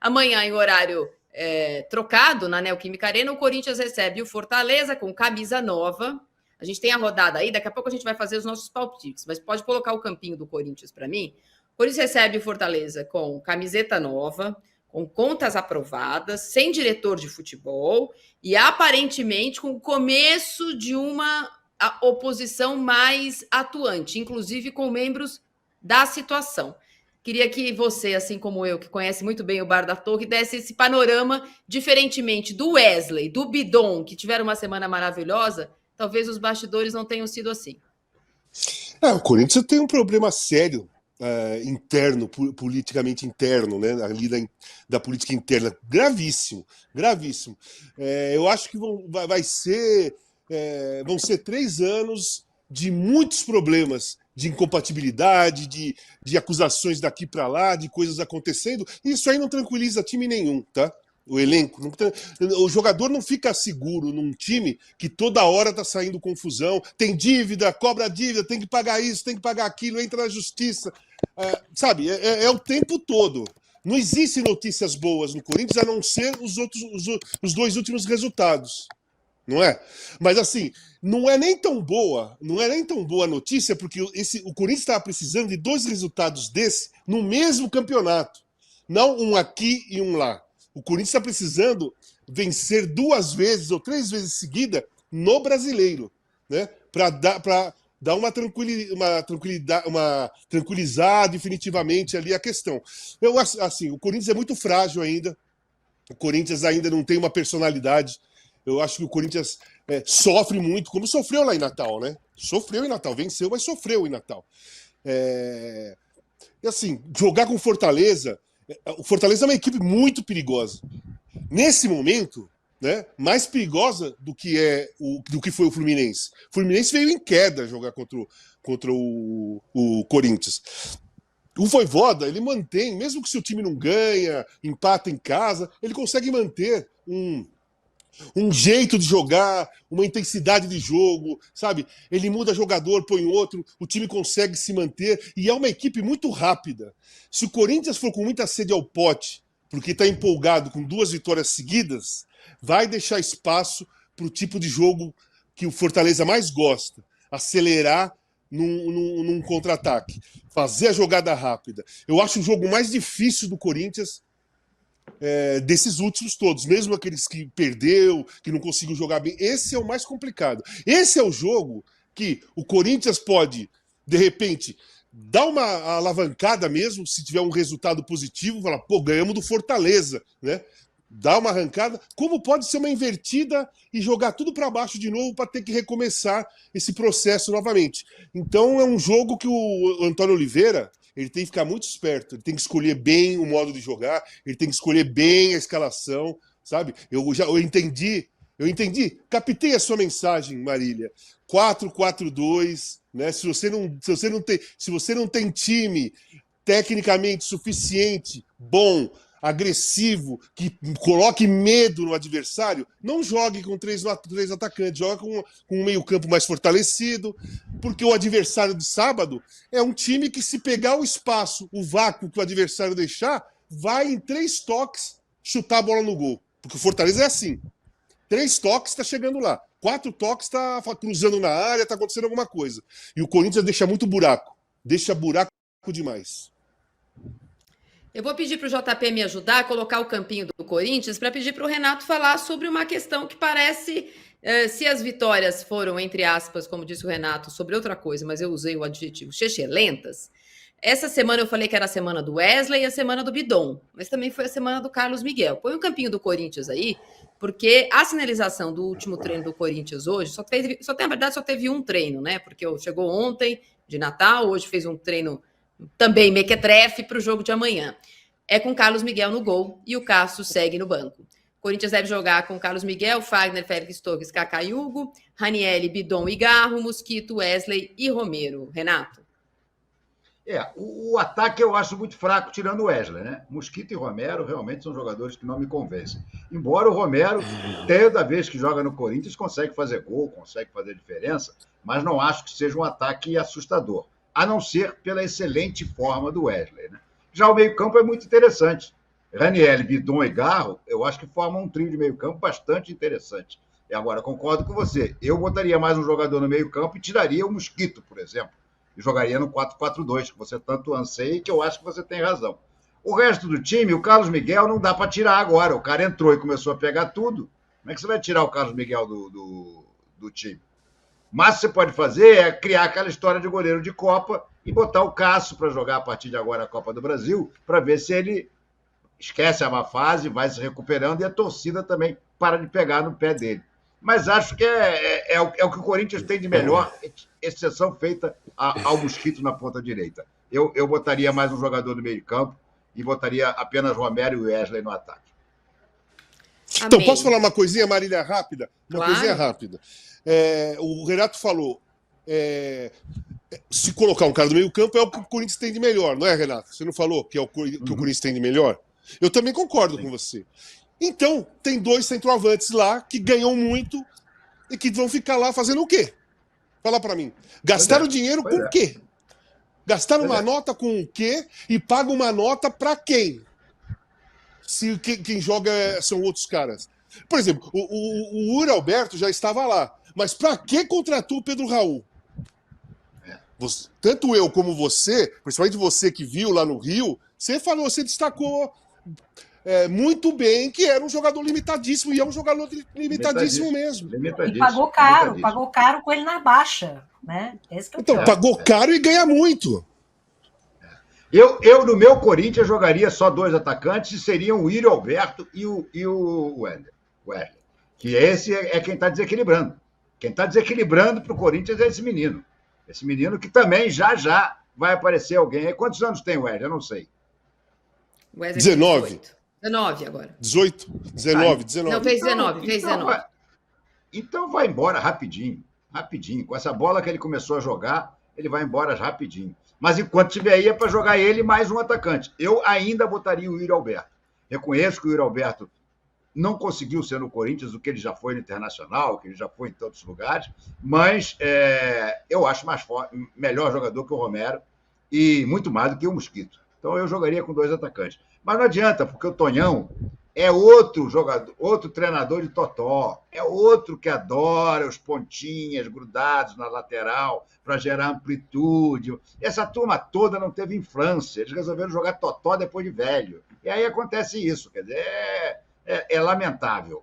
Amanhã, em horário trocado, na Neoquímica Arena, o Corinthians recebe o Fortaleza com camisa nova. A gente tem a rodada aí, daqui a pouco a gente vai fazer os nossos palpites, mas pode colocar o campinho do Corinthians para mim. O Corinthians recebe o Fortaleza com camiseta nova, com contas aprovadas, sem diretor de futebol e aparentemente com o começo de uma oposição mais atuante, inclusive com membros da situação. Queria que você, assim como eu, que conhece muito bem o Bar da Torre, desse esse panorama, diferentemente do Wesley, do Bidon, que tiveram uma semana maravilhosa, talvez os bastidores não tenham sido assim. O Corinthians tem um problema sério interno, politicamente interno, né? Ali da política interna, gravíssimo, gravíssimo. Eu acho que vão ser 3 anos de muitos problemas, de incompatibilidade, de acusações daqui para lá, de coisas acontecendo. Isso aí não tranquiliza time nenhum, tá? O elenco. O jogador não fica seguro num time que toda hora tá saindo confusão, tem dívida, cobra dívida, tem que pagar isso, tem que pagar aquilo, entra na justiça. Sabe, é o tempo todo. Não existe notícias boas no Corinthians a não ser os 2 últimos resultados. Não é? Mas assim, não é nem tão boa a notícia, porque o Corinthians estava precisando de 2 resultados desse no mesmo campeonato. Não um aqui e um lá. O Corinthians está precisando vencer 2 vezes ou 3 vezes seguida no Brasileiro, né? Para dar uma tranquilizar definitivamente ali a questão. Eu assim, o Corinthians é muito frágil ainda. O Corinthians ainda não tem uma personalidade. Eu acho que o Corinthians sofre muito, como sofreu lá em Natal, né? Sofreu em Natal, venceu, mas sofreu em Natal. E assim, jogar com o Fortaleza é uma equipe muito perigosa. Nesse momento, né, mais perigosa do que foi o Fluminense. O Fluminense veio em queda jogar contra o Corinthians. O Vojvoda, ele mantém, mesmo que seu time não ganha, empata em casa, ele consegue manter um jeito de jogar, uma intensidade de jogo, sabe? Ele muda jogador, põe outro, o time consegue se manter e é uma equipe muito rápida. Se o Corinthians for com muita sede ao pote, porque está empolgado com 2 vitórias seguidas, vai deixar espaço para o tipo de jogo que o Fortaleza mais gosta, acelerar num contra-ataque, fazer a jogada rápida. Eu acho o jogo mais difícil do Corinthians desses últimos todos, mesmo aqueles que perdeu, que não conseguiu jogar bem. Esse é o mais complicado. Esse é o jogo que o Corinthians pode, de repente, dar uma alavancada mesmo, se tiver um resultado positivo, falar, pô, ganhamos do Fortaleza, né? Dá uma arrancada, como pode ser uma invertida e jogar tudo para baixo de novo para ter que recomeçar esse processo novamente. Então é um jogo que o Antônio Oliveira ele tem que ficar muito esperto, ele tem que escolher bem o modo de jogar, ele tem que escolher bem a escalação, sabe? Eu entendi, captei a sua mensagem, Marília. 4-4-2, né? Se você não tem time tecnicamente suficiente, bom, agressivo, que coloque medo no adversário, não jogue com 3 atacantes, joga com um meio-campo mais fortalecido, porque o adversário de sábado é um time que, se pegar o espaço, o vácuo que o adversário deixar, vai em 3 toques chutar a bola no gol. Porque o Fortaleza é assim. 3 toques está chegando lá. 4 toques está cruzando na área, está acontecendo alguma coisa. E o Corinthians deixa muito buraco. Deixa buraco demais. Eu vou pedir para o JP me ajudar a colocar o campinho do Corinthians para pedir para o Renato falar sobre uma questão que parece, se as vitórias foram, entre aspas, como disse o Renato, sobre outra coisa, mas eu usei o adjetivo chechelentas. Essa semana eu falei que era a semana do Wesley e a semana do Bidon, mas também foi a semana do Carlos Miguel. Põe o campinho do Corinthians aí, porque a sinalização do último treino do Corinthians hoje, na verdade só teve um treino, né? Porque chegou ontem de Natal, hoje fez um treino também mequetrefe para o jogo de amanhã. É com Carlos Miguel no gol e o Cássio segue no banco. O Corinthians deve jogar com Carlos Miguel, Fagner, Félix Torres, Kaká e Hugo, Ranieri, Bidon e Garro, Mosquito, Wesley e Romero. Renato? O ataque eu acho muito fraco, tirando o Wesley, né? Mosquito e Romero realmente são jogadores que não me convencem. Embora o Romero, toda vez que joga no Corinthians, consegue fazer gol, consegue fazer diferença, mas não acho que seja um ataque assustador, a não ser pela excelente forma do Wesley, né? Já o meio-campo é muito interessante. Ranieri, Bidon e Garro, eu acho que formam um trio de meio-campo bastante interessante. E agora, concordo com você. Eu botaria mais um jogador no meio-campo e tiraria o Mosquito, por exemplo. E jogaria no 4-4-2, que você tanto anseia e que eu acho que você tem razão. O resto do time, o Carlos Miguel, não dá para tirar agora. O cara entrou e começou a pegar tudo. Como é que você vai tirar o Carlos Miguel do time? Mas você pode fazer é criar aquela história de goleiro de Copa e botar o Cássio para jogar a partir de agora a Copa do Brasil, para ver se ele esquece a má fase, vai se recuperando e a torcida também para de pegar no pé dele. Mas acho que é o que o Corinthians tem de melhor, exceção feita ao Mosquito na ponta direita. Eu botaria mais um jogador no meio de campo e botaria apenas Romero e Wesley no ataque. Então, posso falar uma coisinha, Marília, rápida? Uma Claro. coisinha rápida. O Renato falou, se colocar um cara do meio campo é o que o Corinthians tem de melhor, não é, Renato? Você não falou que é o que o Corinthians tem de melhor? Eu também concordo com você. Então, tem 2 centroavantes lá que ganham muito e que vão ficar lá fazendo o quê? Fala pra mim. Gastaram dinheiro com o quê? Gastaram uma nota com o quê e pagam uma nota pra quem? Se quem joga são outros caras. Por exemplo, o Uri Alberto já estava lá. Mas pra que contratou o Pedro Raul? Tanto eu como você, principalmente você que viu lá no Rio, você destacou muito bem que era um jogador limitadíssimo, e é um jogador limitadíssimo mesmo. E pagou caro com ele na baixa, né? Esse que é o então, pagou caro e ganha muito. Eu, no meu Corinthians, jogaria só 2 atacantes e seriam o Írio Alberto e o Wender. Que esse é quem está desequilibrando. Quem está desequilibrando para o Corinthians é esse menino. Esse menino que também já vai aparecer alguém. Quantos anos tem o Wender? Eu não sei. 19. 19 agora. 18? 19. Não, fez 19. Fez 19. Então vai embora rapidinho. Rapidinho. Com essa bola que ele começou a jogar, ele vai embora rapidinho. Mas enquanto tiver aí, é para jogar ele mais um atacante. Eu ainda botaria o Yuri Alberto. Reconheço que o Yuri Alberto não conseguiu ser no Corinthians o que ele já foi no Internacional, que ele já foi em tantos lugares, mas eu acho melhor jogador que o Romero e muito mais do que o Mosquito. Então eu jogaria com 2 atacantes. Mas não adianta, porque o Tonhão é outro jogador, outro treinador de totó, é outro que adora os pontinhas grudados na lateral para gerar amplitude. Essa turma toda não teve infância, eles resolveram jogar totó depois de velho. E aí acontece isso, quer dizer, é lamentável.